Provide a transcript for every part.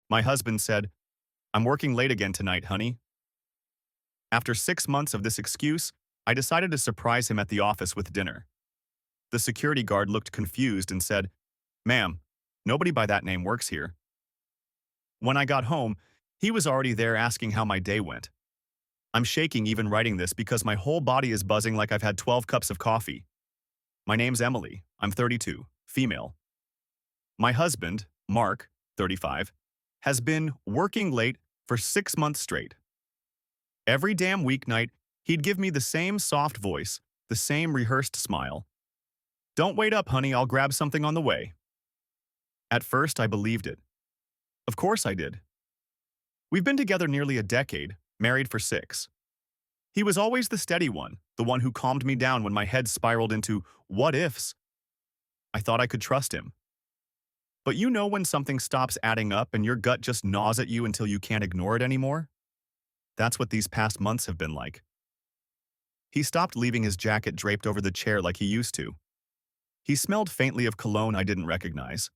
My husband said, "I'm working late again tonight, honey." After 6 months of this excuse, I decided to surprise him at the office with dinner. The security guard looked confused and said, "Ma'am, nobody by that name works here." When I got home, he was already there asking how my day went. I'm shaking even writing this because my whole body is buzzing like I've had 12 cups of coffee. My name's Emily. I'm 32, female. My husband, Mark, 35, has been working late for 6 months straight. Every damn weeknight, he'd give me the same soft voice, the same rehearsed smile. "Don't wait up, honey, I'll grab something on the way." At first, I believed it. Of course I did. We've been together nearly a decade, married for 6. He was always the steady one, the one who calmed me down when my head spiraled into what-ifs. I thought I could trust him. But you know when something stops adding up and your gut just gnaws at you until you can't ignore it anymore? That's what these past months have been like. He stopped leaving his jacket draped over the chair like he used to. He smelled faintly of cologne I didn't recognize.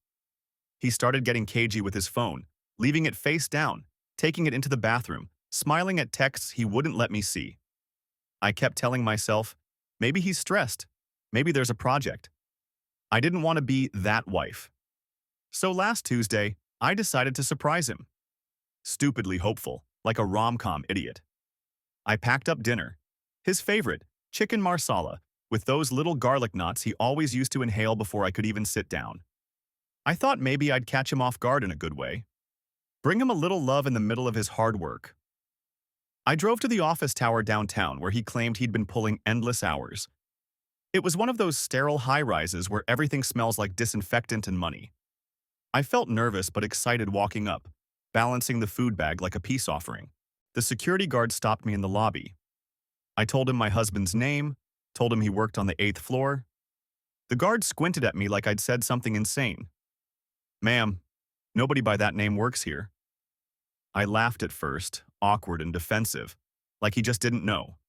He started getting cagey with his phone, leaving it face down, taking it into the bathroom, smiling at texts he wouldn't let me see. I kept telling myself, maybe he's stressed, maybe there's a project. I didn't want to be that wife. So last Tuesday, I decided to surprise him. Stupidly hopeful, like a rom-com idiot. I packed up dinner, his favorite, chicken marsala, with those little garlic knots he always used to inhale before I could even sit down. I thought maybe I'd catch him off guard in a good way. Bring him a little love in the middle of his hard work. I drove to the office tower downtown where he claimed he'd been pulling endless hours. It was one of those sterile high-rises where everything smells like disinfectant and money. I felt nervous but excited walking up, balancing the food bag like a peace offering. The security guard stopped me in the lobby. I told him my husband's name, told him he worked on the 8th floor. The guard squinted at me like I'd said something insane. "Ma'am, nobody by that name works here." I laughed at first, awkward and defensive, like he just didn't know.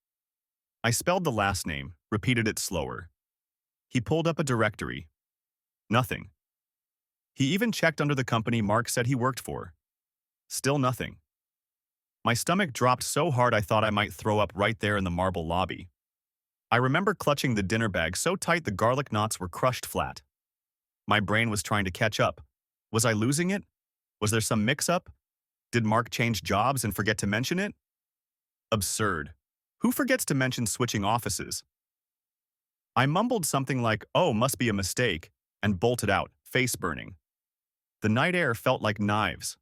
I spelled the last name, repeated it slower. He pulled up a directory. Nothing. He even checked under the company Mark said he worked for. Still nothing. My stomach dropped so hard I thought I might throw up right there in the marble lobby. I remember clutching the dinner bag so tight the garlic knots were crushed flat. My brain was trying to catch up. Was I losing it? Was there some mix-up? Did Mark change jobs and forget to mention it? Absurd. Who forgets to mention switching offices? I mumbled something like, "Oh, must be a mistake," and bolted out, face burning. The night air felt like knives.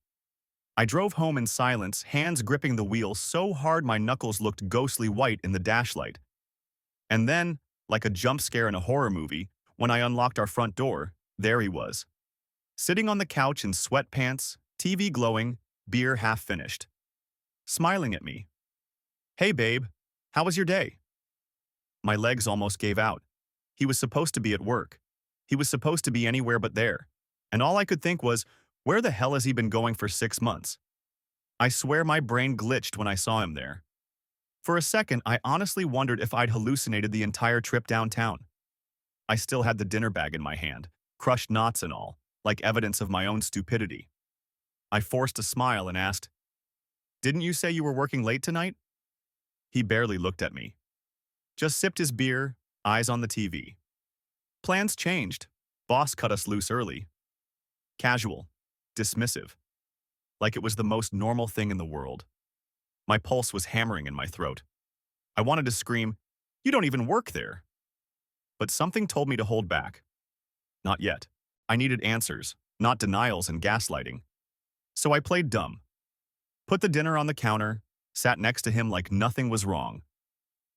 I drove home in silence, hands gripping the wheel so hard my knuckles looked ghostly white in the dashlight. And then, like a jump scare in a horror movie, when I unlocked our front door, there he was. Sitting on the couch in sweatpants, TV glowing, beer half finished. Smiling at me. "Hey babe, how was your day?" My legs almost gave out. He was supposed to be at work. He was supposed to be anywhere but there. And all I could think was, where the hell has he been going for 6 months? I swear my brain glitched when I saw him there. For a second, I honestly wondered if I'd hallucinated the entire trip downtown. I still had the dinner bag in my hand, crushed knots and all, like evidence of my own stupidity. I forced a smile and asked, "Didn't you say you were working late tonight?" He barely looked at me. Just sipped his beer, eyes on the TV. Plans changed. Boss cut us loose early. Casual. Dismissive. Like it was the most normal thing in the world. My pulse was hammering in my throat. I wanted to scream, "You don't even work there." But something told me to hold back. Not yet. I needed answers, not denials and gaslighting. So I played dumb. Put the dinner on the counter, sat next to him like nothing was wrong.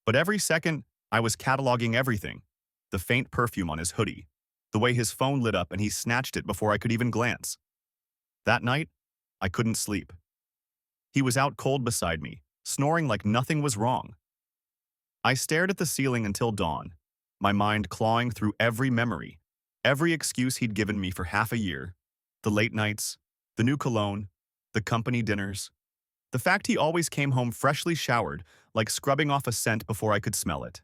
But every second, I was cataloging everything. The faint perfume on his hoodie, the way his phone lit up and he snatched it before I could even glance. That night, I couldn't sleep. He was out cold beside me, snoring like nothing was wrong. I stared at the ceiling until dawn, my mind clawing through every memory, every excuse he'd given me for half a year, the late nights, the new cologne, the company dinners, the fact he always came home freshly showered, like scrubbing off a scent before I could smell it.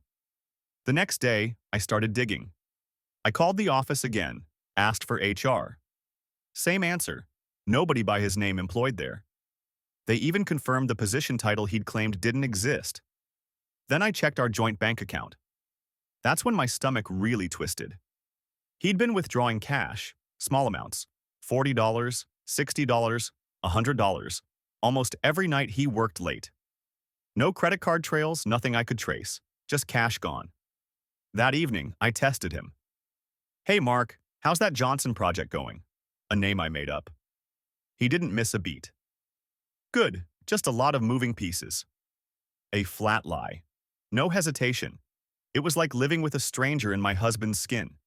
The next day, I started digging. I called the office again, asked for HR. Same answer. Nobody by his name employed there. They even confirmed the position title he'd claimed didn't exist. Then I checked our joint bank account. That's when my stomach really twisted. He'd been withdrawing cash, small amounts, $40, $60, $100, almost every night he worked late. No credit card trails, nothing I could trace, just cash gone. That evening, I tested him. "Hey Mark, how's that Johnson project going?" A name I made up. He didn't miss a beat. "Good, just a lot of moving pieces." A flat lie. No hesitation. It was like living with a stranger in my husband's skin.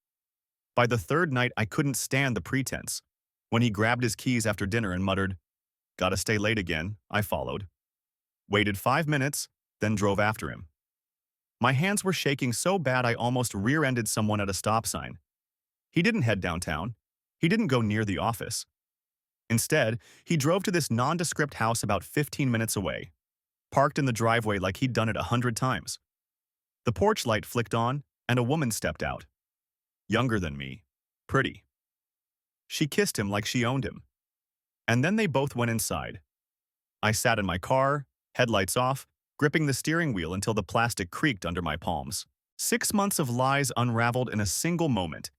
By the third night, I couldn't stand the pretense. When he grabbed his keys after dinner and muttered, "Gotta stay late again," I followed. Waited 5 minutes, then drove after him. My hands were shaking so bad I almost rear-ended someone at a stop sign. He didn't head downtown. He didn't go near the office. Instead, he drove to this nondescript house about 15 minutes away, parked in the driveway like he'd done it 100 times. The porch light flicked on, and a woman stepped out. Younger than me. Pretty. She kissed him like she owned him. And then they both went inside. I sat in my car, headlights off, gripping the steering wheel until the plastic creaked under my palms. 6 months of lies unraveled in a single moment,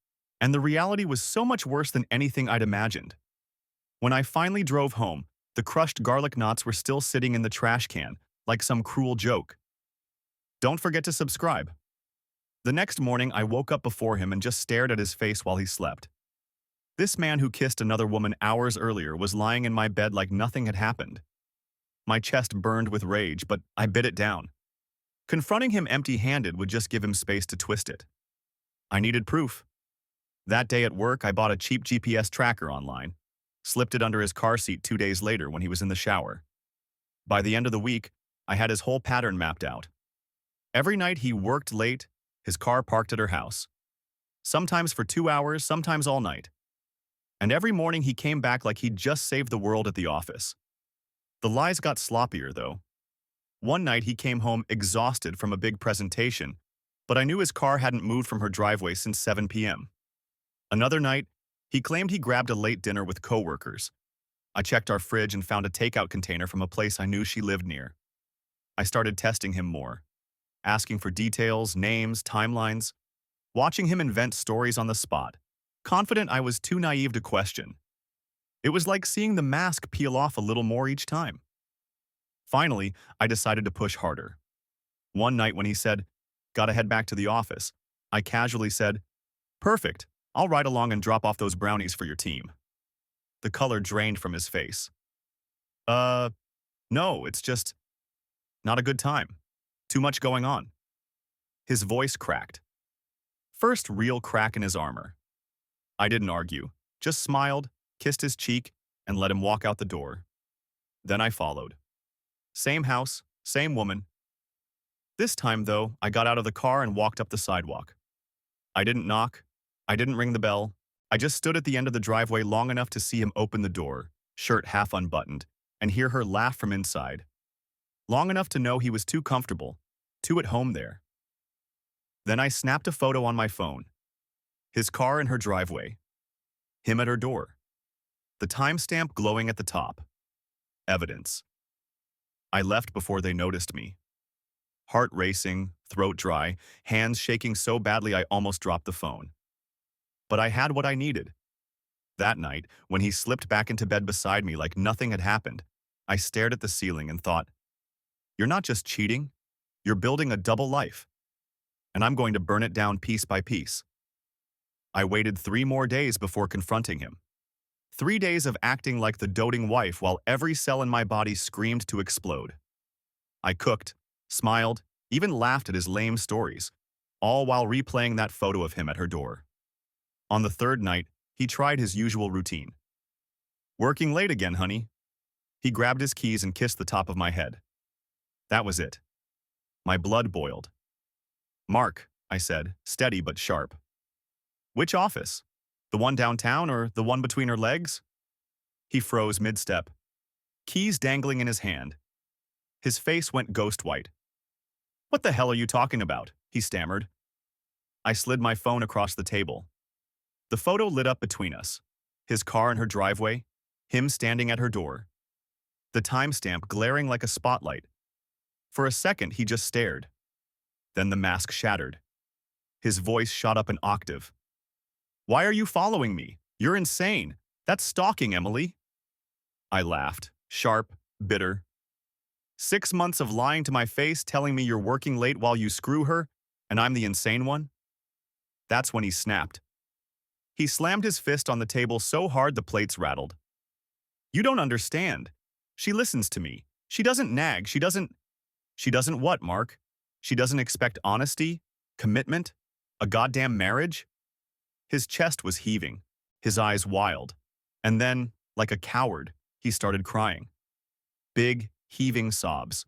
and the reality was so much worse than anything I'd imagined. When I finally drove home, the crushed garlic knots were still sitting in the trash can, like some cruel joke. Don't forget to subscribe. The next morning, I woke up before him and just stared at his face while he slept. This man who kissed another woman hours earlier was lying in my bed like nothing had happened. My chest burned with rage, but I bit it down. Confronting him empty-handed would just give him space to twist it. I needed proof. That day at work, I bought a cheap GPS tracker online, slipped it under his car seat 2 days later when he was in the shower. By the end of the week, I had his whole pattern mapped out. Every night he worked late, his car parked at her house. Sometimes for 2 hours, sometimes all night. And every morning he came back like he'd just saved the world at the office. The lies got sloppier, though. One night he came home exhausted from a big presentation, but I knew his car hadn't moved from her driveway since 7 p.m. Another night, he claimed he grabbed a late dinner with coworkers. I checked our fridge and found a takeout container from a place I knew she lived near. I started testing him more, asking for details, names, timelines, watching him invent stories on the spot, confident I was too naive to question. It was like seeing the mask peel off a little more each time. Finally, I decided to push harder. One night when he said, "Gotta head back to the office," I casually said, "Perfect, I'll ride along and drop off those brownies for your team." The color drained from his face. No, it's just not a good time. Too much going on." His voice cracked. First real crack in his armor. I didn't argue, just smiled, kissed his cheek, and let him walk out the door. Then I followed. Same house, same woman. This time, though, I got out of the car and walked up the sidewalk. I didn't knock. I didn't ring the bell. I just stood at the end of the driveway long enough to see him open the door, shirt half unbuttoned, and hear her laugh from inside. Long enough to know he was too comfortable, too at home there. Then I snapped a photo on my phone. His car in her driveway. Him at her door. The timestamp glowing at the top. Evidence. I left before they noticed me. Heart racing, throat dry, hands shaking so badly I almost dropped the phone. But I had what I needed. That night, when he slipped back into bed beside me like nothing had happened, I stared at the ceiling and thought, "You're not just cheating, you're building a double life. And I'm going to burn it down piece by piece." I waited 3 more days before confronting him. 3 days of acting like the doting wife while every cell in my body screamed to explode. I cooked, smiled, even laughed at his lame stories, all while replaying that photo of him at her door. On the third night, he tried his usual routine. "Working late again, honey." He grabbed his keys and kissed the top of my head. That was it. My blood boiled. "Mark," I said, steady but sharp. "Which office? The one downtown or the one between her legs?" He froze mid-step, keys dangling in his hand. His face went ghost white. "What the hell are you talking about?" he stammered. I slid my phone across the table. The photo lit up between us. His car in her driveway, Him standing at her door, the timestamp glaring like a spotlight. For a second, he just stared. Then the mask shattered. His voice shot up an octave. "Why are you following me? You're insane. That's stalking, Emily." I laughed, sharp, bitter. 6 months of lying to my face, telling me you're working late while you screw her, and I'm the insane one? That's when he snapped. He slammed his fist on the table so hard the plates rattled. "You don't understand. She listens to me. She doesn't nag. She doesn't what, Mark? She doesn't expect honesty, commitment, a goddamn marriage?" His chest was heaving, his eyes wild. And then, like a coward, he started crying. Big, heaving sobs.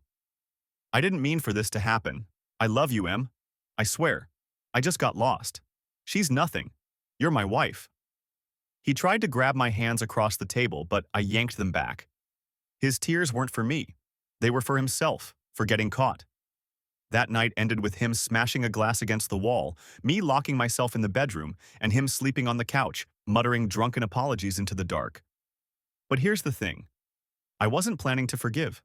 "I didn't mean for this to happen. I love you, Em. I swear. I just got lost. She's nothing. You're my wife." He tried to grab my hands across the table, but I yanked them back. His tears weren't for me. They were for himself, for getting caught. That night ended with him smashing a glass against the wall, me locking myself in the bedroom, and him sleeping on the couch, muttering drunken apologies into the dark. But here's the thing. I wasn't planning to forgive.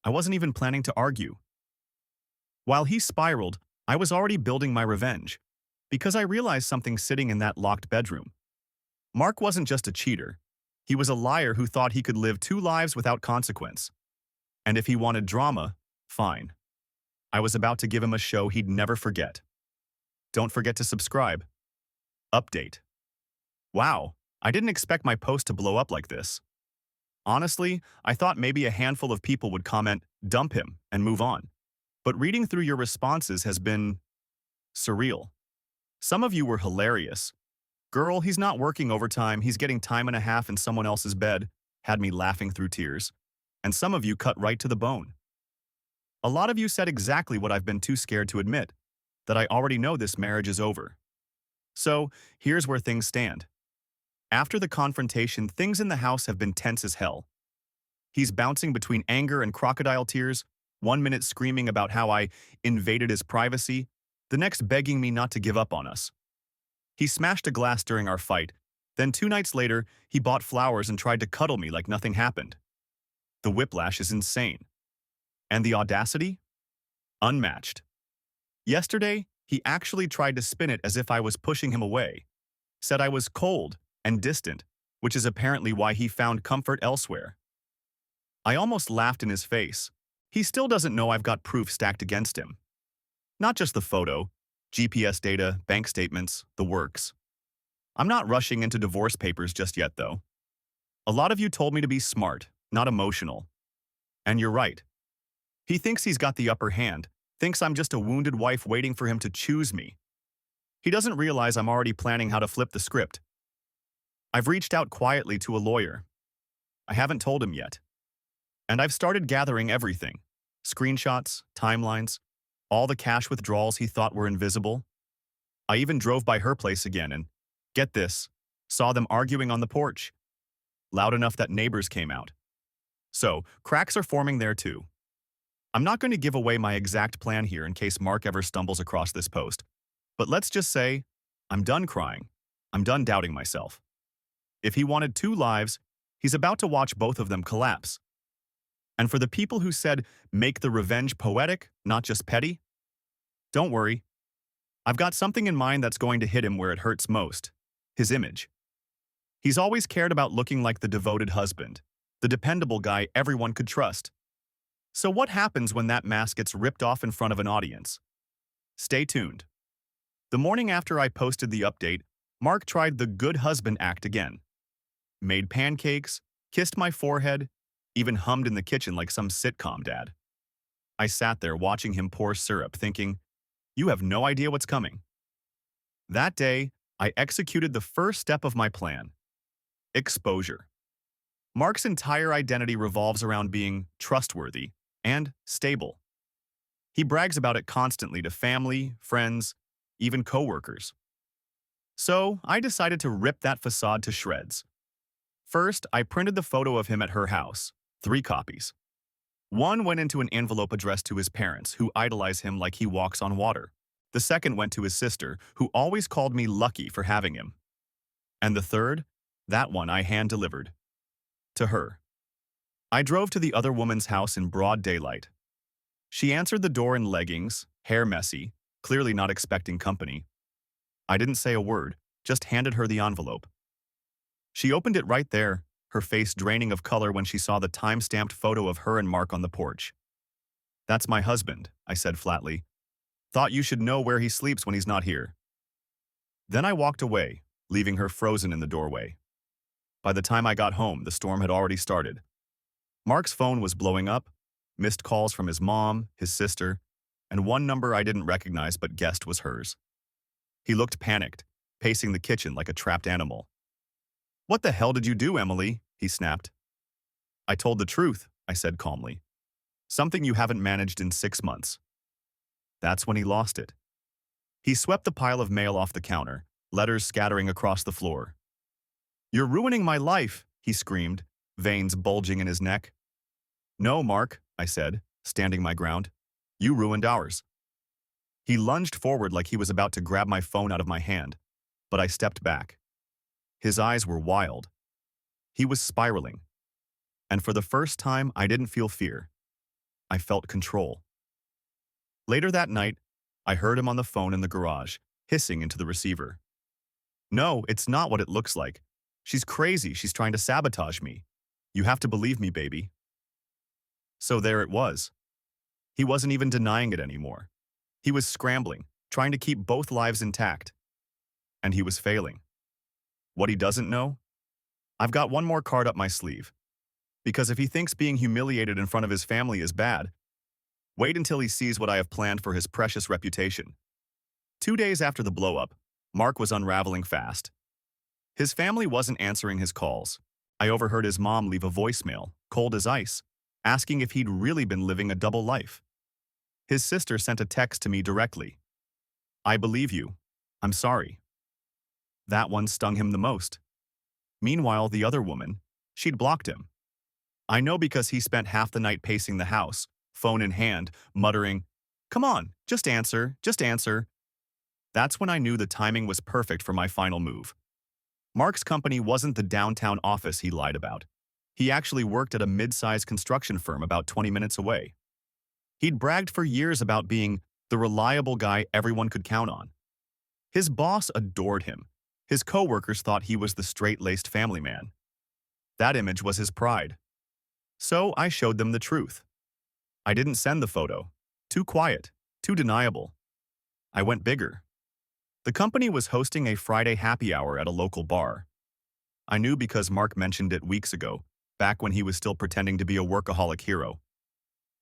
I wasn't even planning to argue. While he spiraled, I was already building my revenge, because I realized something sitting in that locked bedroom. Mark wasn't just a cheater. He was a liar who thought he could live 2 lives without consequence. And if he wanted drama, fine. I was about to give him a show he'd never forget. Don't forget to subscribe. Update. Wow, I didn't expect my post to blow up like this. Honestly, I thought maybe a handful of people would comment, "Dump him," and move on. But reading through your responses has been surreal. Some of you were hilarious. "Girl, he's not working overtime, he's getting time and a half in someone else's bed," had me laughing through tears. And some of you cut right to the bone. A lot of you said exactly what I've been too scared to admit, that I already know this marriage is over. So, here's where things stand. After the confrontation, things in the house have been tense as hell. He's bouncing between anger and crocodile tears, 1 minute screaming about how I invaded his privacy, the next begging me not to give up on us. He smashed a glass during our fight, then 2 nights later, he bought flowers and tried to cuddle me like nothing happened. The whiplash is insane. And the audacity? Unmatched. Yesterday, he actually tried to spin it as if I was pushing him away, said I was cold and distant, which is apparently why he found comfort elsewhere. I almost laughed in his face. He still doesn't know I've got proof stacked against him. Not just the photo, GPS data, bank statements, the works. I'm not rushing into divorce papers just yet, though. A lot of you told me to be smart, not emotional. And you're right. He thinks he's got the upper hand, thinks I'm just a wounded wife waiting for him to choose me. He doesn't realize I'm already planning how to flip the script. I've reached out quietly to a lawyer. I haven't told him yet. And I've started gathering everything. Screenshots, timelines, all the cash withdrawals he thought were invisible. I even drove by her place again and, get this, saw them arguing on the porch. Loud enough that neighbors came out. So, cracks are forming there too. I'm not going to give away my exact plan here in case Mark ever stumbles across this post. But let's just say, I'm done crying. I'm done doubting myself. If he wanted 2 lives, he's about to watch both of them collapse. And for the people who said, make the revenge poetic, not just petty, don't worry. I've got something in mind that's going to hit him where it hurts most. His image. He's always cared about looking like the devoted husband, the dependable guy everyone could trust. So what happens when that mask gets ripped off in front of an audience? Stay tuned. The morning after I posted the update, Mark tried the good husband act again. Made pancakes, kissed my forehead, even hummed in the kitchen like some sitcom dad. I sat there watching him pour syrup, thinking, you have no idea what's coming. That day, I executed the first step of my plan. Exposure. Mark's entire identity revolves around being trustworthy and stable. He brags about it constantly to family, friends, even coworkers. So, I decided to rip that facade to shreds. First, I printed the photo of him at her house, 3 copies. One went into an envelope addressed to his parents, who idolize him like he walks on water. The second went to his sister, who always called me lucky for having him. And the third, that one I hand-delivered. To her. I drove to the other woman's house in broad daylight. She answered the door in leggings, hair messy, clearly not expecting company. I didn't say a word, just handed her the envelope. She opened it right there, her face draining of color when she saw the time-stamped photo of her and Mark on the porch. "That's my husband," I said flatly. "Thought you should know where he sleeps when he's not here." Then I walked away, leaving her frozen in the doorway. By the time I got home, the storm had already started. Mark's phone was blowing up, missed calls from his mom, his sister, and one number I didn't recognize but guessed was hers. He looked panicked, pacing the kitchen like a trapped animal. "What the hell did you do, Emily?" he snapped. "I told the truth," I said calmly. "Something you haven't managed in 6 months." That's when he lost it. He swept the pile of mail off the counter, letters scattering across the floor. "You're ruining my life," he screamed, veins bulging in his neck. "No, Mark," I said, standing my ground. "You ruined ours." He lunged forward like he was about to grab my phone out of my hand, but I stepped back. His eyes were wild. He was spiraling. And for the first time, I didn't feel fear. I felt control. Later that night, I heard him on the phone in the garage, hissing into the receiver. "No, it's not what it looks like. She's crazy. She's trying to sabotage me. You have to believe me, baby." So there it was. He wasn't even denying it anymore. He was scrambling, trying to keep both lives intact. And he was failing. What he doesn't know? I've got one more card up my sleeve. Because if he thinks being humiliated in front of his family is bad, wait until he sees what I have planned for his precious reputation. 2 days after the blow-up, Mark was unraveling fast. His family wasn't answering his calls. I overheard his mom leave a voicemail, cold as ice, asking if he'd really been living a double life. His sister sent a text to me directly. "I believe you. I'm sorry." That one stung him the most. Meanwhile, the other woman, she'd blocked him. I know because he spent half the night pacing the house, phone in hand, muttering, "Come on, just answer, just answer." That's when I knew the timing was perfect for my final move. Mark's company wasn't the downtown office he lied about. He actually worked at a mid-sized construction firm about 20 minutes away. He'd bragged for years about being the reliable guy everyone could count on. His boss adored him. His coworkers thought he was the straight-laced family man. That image was his pride. So I showed them the truth. I didn't send the photo. Too quiet, too deniable. I went bigger. The company was hosting a Friday happy hour at a local bar. I knew because Mark mentioned it weeks ago, back when he was still pretending to be a workaholic hero.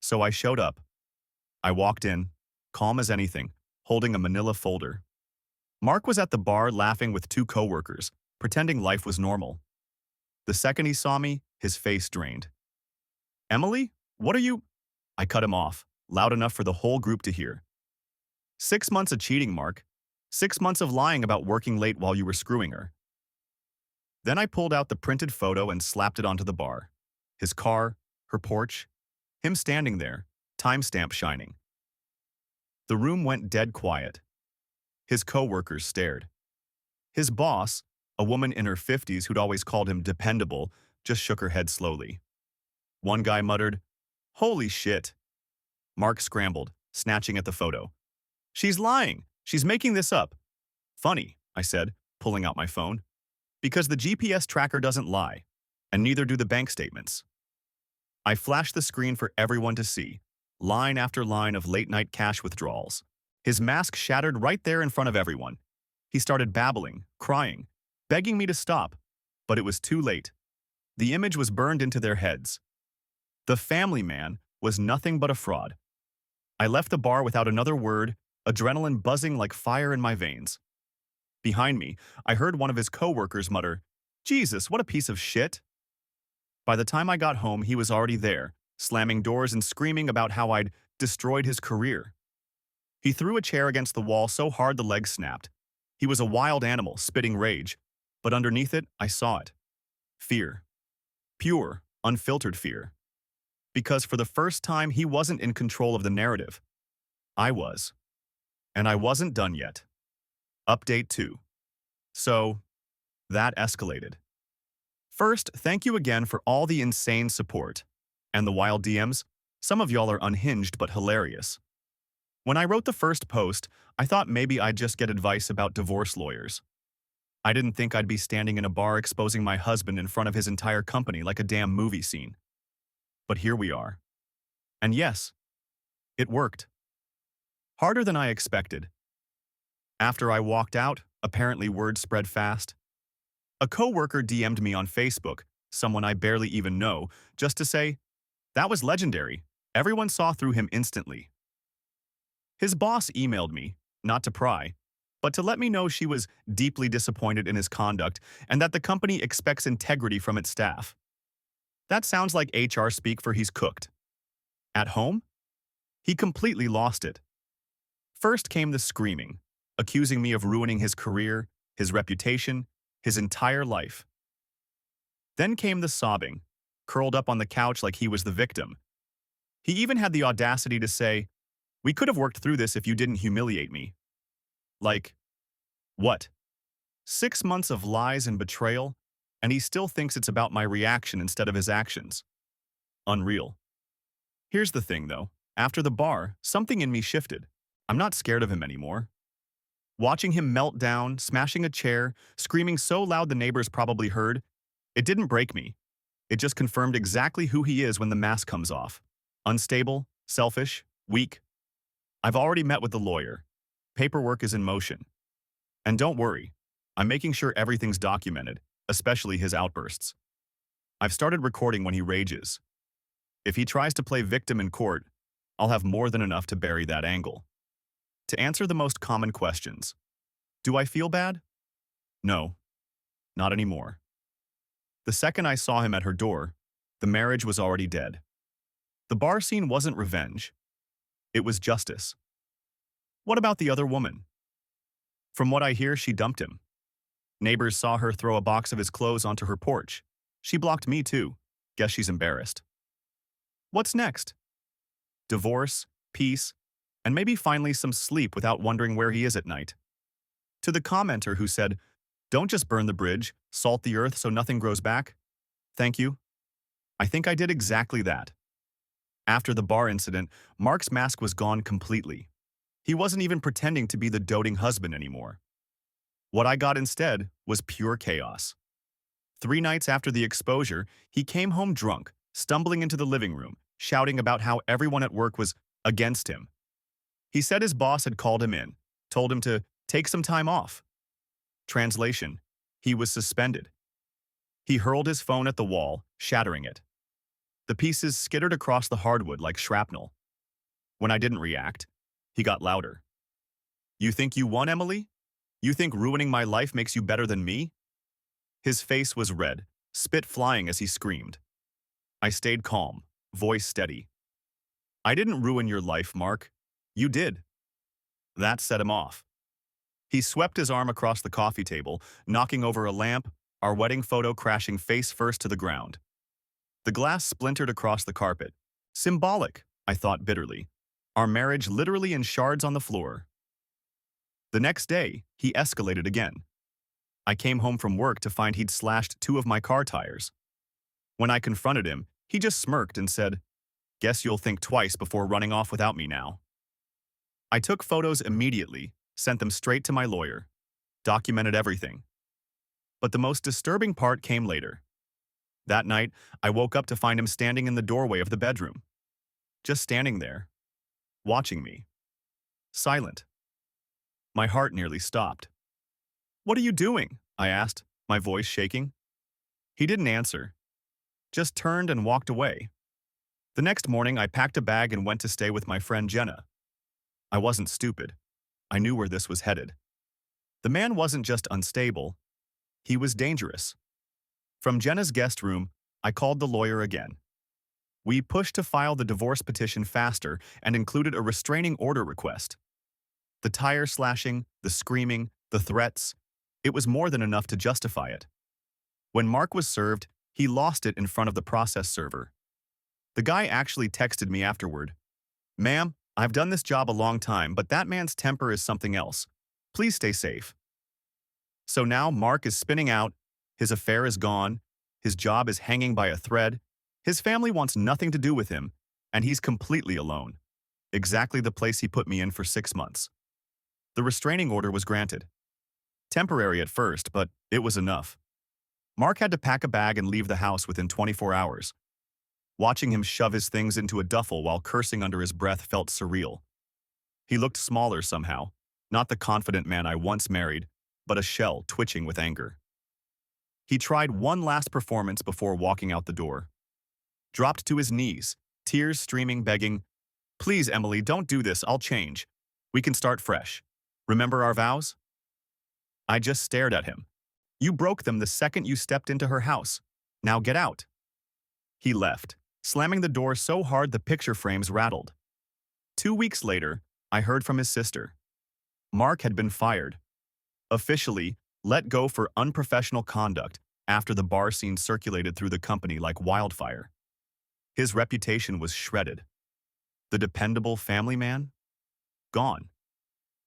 So I showed up. I walked in, calm as anything, holding a manila folder. Mark was at the bar laughing with 2 coworkers, pretending life was normal. The second he saw me, his face drained. "Emily, what are you—" I cut him off, loud enough for the whole group to hear. 6 months of cheating, Mark. 6 months of lying about working late while you were screwing her. Then I pulled out the printed photo and slapped it onto the bar. His car, her porch, him standing there, timestamp shining. The room went dead quiet. His coworkers stared. His boss, a woman in her 50s who'd always called him dependable, just shook her head slowly. One guy muttered, "Holy shit." Mark scrambled, snatching at the photo. "She's lying. She's making this up." "Funny," I said, pulling out my phone. "Because the GPS tracker doesn't lie, and neither do the bank statements." I flashed the screen for everyone to see, line after line of late-night cash withdrawals. His mask shattered right there in front of everyone. He started babbling, crying, begging me to stop, but it was too late. The image was burned into their heads. The family man was nothing but a fraud. I left the bar without another word, adrenaline buzzing like fire in my veins. Behind me, I heard one of his coworkers mutter, "Jesus, what a piece of shit." By the time I got home, he was already there, slamming doors and screaming about how I'd destroyed his career. He threw a chair against the wall so hard the legs snapped. He was a wild animal, spitting rage, but underneath it, I saw it. Fear. Pure, unfiltered fear. Because for the first time, he wasn't in control of the narrative. I was. And I wasn't done yet. Update 2. So, that escalated. First, thank you again for all the insane support. And the wild DMs. Some of y'all are unhinged but hilarious. When I wrote the first post, I thought maybe I'd just get advice about divorce lawyers. I didn't think I'd be standing in a bar exposing my husband in front of his entire company like a damn movie scene. But here we are. And yes, it worked. Harder than I expected. After I walked out, apparently word spread fast. A coworker DM'd me on Facebook, someone I barely even know, just to say, "That was legendary. Everyone saw through him instantly." His boss emailed me, not to pry, but to let me know she was deeply disappointed in his conduct and that the company expects integrity from its staff. That sounds like HR speak for he's cooked. At home? He completely lost it. First came the screaming, accusing me of ruining his career, his reputation, his entire life. Then came the sobbing, curled up on the couch like he was the victim. He even had the audacity to say, "We could have worked through this if you didn't humiliate me." Like, what? 6 months of lies and betrayal, and he still thinks it's about my reaction instead of his actions. Unreal. Here's the thing, though. After the bar, something in me shifted. I'm not scared of him anymore. Watching him melt down, smashing a chair, screaming so loud the neighbors probably heard, it didn't break me. It just confirmed exactly who he is when the mask comes off. Unstable, selfish, weak. I've already met with the lawyer. Paperwork is in motion. And don't worry, I'm making sure everything's documented, especially his outbursts. I've started recording when he rages. If he tries to play victim in court, I'll have more than enough to bury that angle. To answer the most common questions, do I feel bad? No, not anymore. The second I saw him at her door, the marriage was already dead. The bar scene wasn't revenge. It was justice. What about the other woman? From what I hear, she dumped him. Neighbors saw her throw a box of his clothes onto her porch. She blocked me too. Guess she's embarrassed. What's next? Divorce, peace, and maybe finally some sleep without wondering where he is at night. To the commenter who said, "Don't just burn the bridge, salt the earth so nothing grows back." Thank you. I think I did exactly that. After the bar incident, Mark's mask was gone completely. He wasn't even pretending to be the doting husband anymore. What I got instead was pure chaos. 3 nights after the exposure, he came home drunk, stumbling into the living room, shouting about how everyone at work was against him. He said his boss had called him in, told him to take some time off. Translation: he was suspended. He hurled his phone at the wall, shattering it. The pieces skittered across the hardwood like shrapnel. When I didn't react, he got louder. "You think you won, Emily? You think ruining my life makes you better than me?" His face was red, spit flying as he screamed. I stayed calm, voice steady. "I didn't ruin your life, Mark. You did." That set him off. He swept his arm across the coffee table, knocking over a lamp, our wedding photo crashing face first to the ground. The glass splintered across the carpet. Symbolic, I thought bitterly. Our marriage literally in shards on the floor. The next day, he escalated again. I came home from work to find he'd slashed 2 of my car tires. When I confronted him, he just smirked and said, "Guess you'll think twice before running off without me now." I took photos immediately, sent them straight to my lawyer, documented everything. But the most disturbing part came later. That night, I woke up to find him standing in the doorway of the bedroom. Just standing there, watching me. Silent. My heart nearly stopped. "What are you doing?" I asked, my voice shaking. He didn't answer, just turned and walked away. The next morning, I packed a bag and went to stay with my friend Jenna. I wasn't stupid. I knew where this was headed. The man wasn't just unstable, he was dangerous. From Jenna's guest room, I called the lawyer again. We pushed to file the divorce petition faster and included a restraining order request. The tire slashing, the screaming, the threats, it was more than enough to justify it. When Mark was served, he lost it in front of the process server. The guy actually texted me afterward. "Ma'am, I've done this job a long time, but that man's temper is something else. Please stay safe." So now Mark is spinning out, his affair is gone, His job is hanging by a thread. His family wants nothing to do with him, and he's completely alone. Exactly the place he put me in for 6 months. The restraining order was granted. Temporary at first, but it was enough. Mark had to pack a bag and leave the house within 24 hours. Watching him shove his things into a duffel while cursing under his breath felt surreal. He looked smaller somehow, not the confident man I once married, but a shell twitching with anger. He tried one last performance before walking out the door. Dropped to his knees, tears streaming, begging, "Please, Emily, don't do this, I'll change. We can start fresh. Remember our vows?" I just stared at him. "You broke them the second you stepped into her house. Now get out." He left, slamming the door so hard the picture frames rattled. 2 weeks later, I heard from his sister. Mark had been fired. Officially, let go for unprofessional conduct after the bar scene circulated through the company like wildfire. His reputation was shredded. The dependable family man? Gone.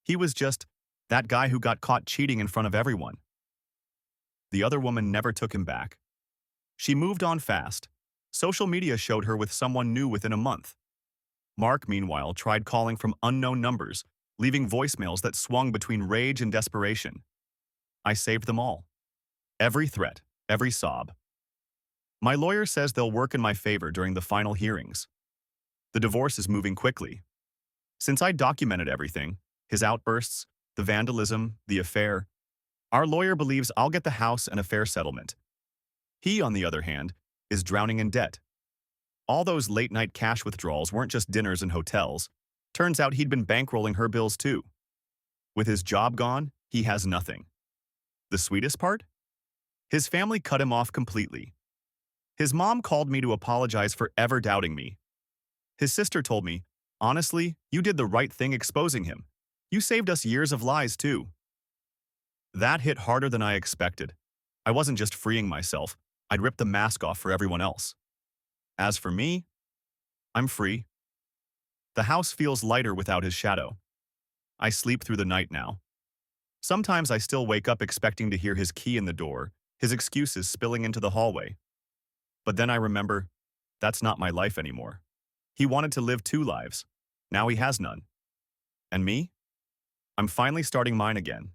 He was just that guy who got caught cheating in front of everyone. The other woman never took him back. She moved on fast. Social media showed her with someone new within a month. Mark, meanwhile, tried calling from unknown numbers, leaving voicemails that swung between rage and desperation. I saved them all. Every threat, every sob. My lawyer says they'll work in my favor during the final hearings. The divorce is moving quickly. Since I documented everything, his outbursts, the vandalism, the affair, our lawyer believes I'll get the house and a fair settlement. He, on the other hand, is drowning in debt. All those late-night cash withdrawals weren't just dinners and hotels. Turns out he'd been bankrolling her bills too. With his job gone, he has nothing. The sweetest part? His family cut him off completely. His mom called me to apologize for ever doubting me. His sister told me, "Honestly, you did the right thing exposing him. You saved us years of lies too." That hit harder than I expected. I wasn't just freeing myself, I'd ripped the mask off for everyone else. As for me, I'm free. The house feels lighter without his shadow. I sleep through the night now. Sometimes I still wake up expecting to hear his key in the door, his excuses spilling into the hallway. But then I remember, that's not my life anymore. He wanted to live 2 lives. Now he has none. And me? I'm finally starting mine again.